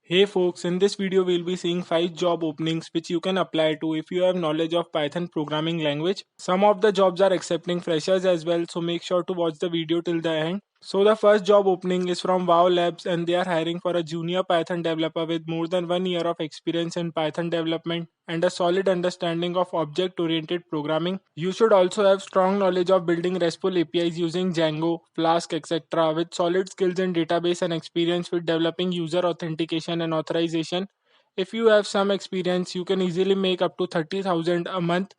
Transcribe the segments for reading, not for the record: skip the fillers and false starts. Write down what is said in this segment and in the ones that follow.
Hey folks, in this video we'll be seeing 5 job openings which you can apply to if you have knowledge of Python programming language. Some of the jobs are accepting freshers as well, so make sure to watch the video till the end. So the first job opening is from Wow Labs and they are hiring for a junior Python developer with more than 1 year of experience in Python development and a solid understanding of object-oriented programming. You should also have strong knowledge of building RESTful APIs using Django, Flask, etc. with solid skills in database and experience with developing user authentication and authorization. If you have some experience, you can easily make up to 30,000 a month.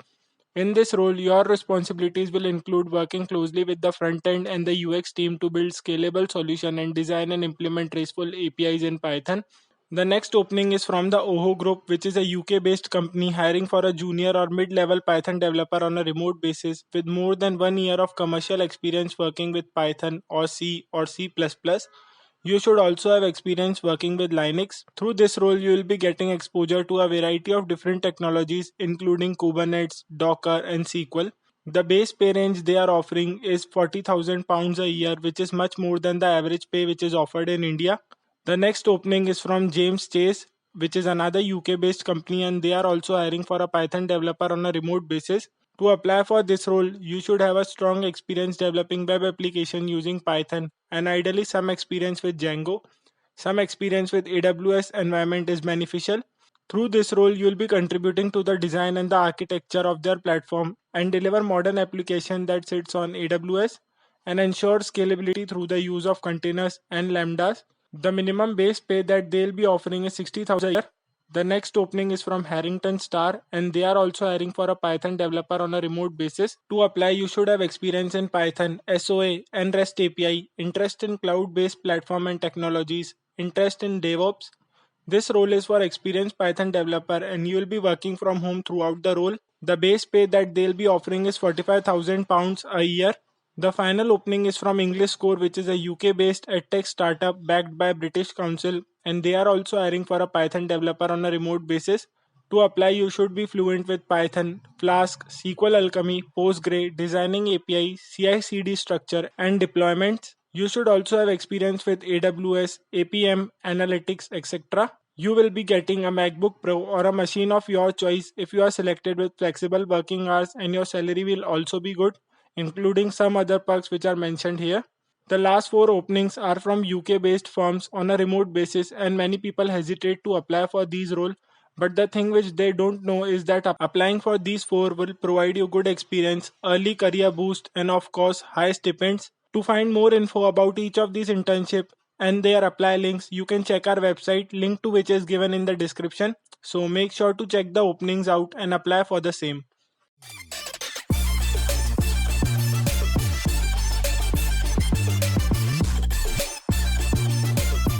In this role, your responsibilities will include working closely with the front end and the UX team to build scalable solution and design and implement RESTful APIs in Python. The next opening is from the Oho Group, which is a UK-based company hiring for a junior or mid-level Python developer on a remote basis with more than 1 year of commercial experience working with Python or C or C++. You should also have experience working with Linux. Through this role, you will be getting exposure to a variety of different technologies, including Kubernetes, Docker, and SQL. The base pay range they are offering is £40,000 a year, which is much more than the average pay which is offered in India. The next opening is from James Chase, which is another UK based company, and they are also hiring for a Python developer on a remote basis. To apply for this role, you should have a strong experience developing web application using Python and ideally some experience with Django. Some experience with AWS environment is beneficial. Through this role, you will be contributing to the design and the architecture of their platform and deliver modern application that sits on AWS and ensure scalability through the use of containers and lambdas. The minimum base pay that they'll be offering is 60,000 a year. The next opening is from Harrington Star and they are also hiring for a Python developer on a remote basis. To apply, you should have experience in Python, SOA, and REST API, interest in cloud-based platform and technologies, interest in DevOps. This role is for experienced Python developer and you will be working from home throughout the role. The base pay that they'll be offering is £45,000 a year. The final opening is from English Score, which is a UK-based edtech startup backed by British Council, and they are also hiring for a Python developer on a remote basis. To apply, you should be fluent with Python, Flask, SQL Alchemy, Postgre, designing API, CI/CD structure, and deployments. You should also have experience with AWS, APM, analytics, etc. You will be getting a MacBook Pro or a machine of your choice if you are selected with flexible working hours, and your salary will also be good, including some other perks which are mentioned here. The last 4 openings are from UK based firms on a remote basis, and many people hesitate to apply for these roles. But the thing which they don't know is that applying for these 4 will provide you good experience, early career boost, and of course high stipends. To find more info about each of these internship and their apply links, you can check our website, link to which is given in the description. So make sure to check the openings out and apply for the same.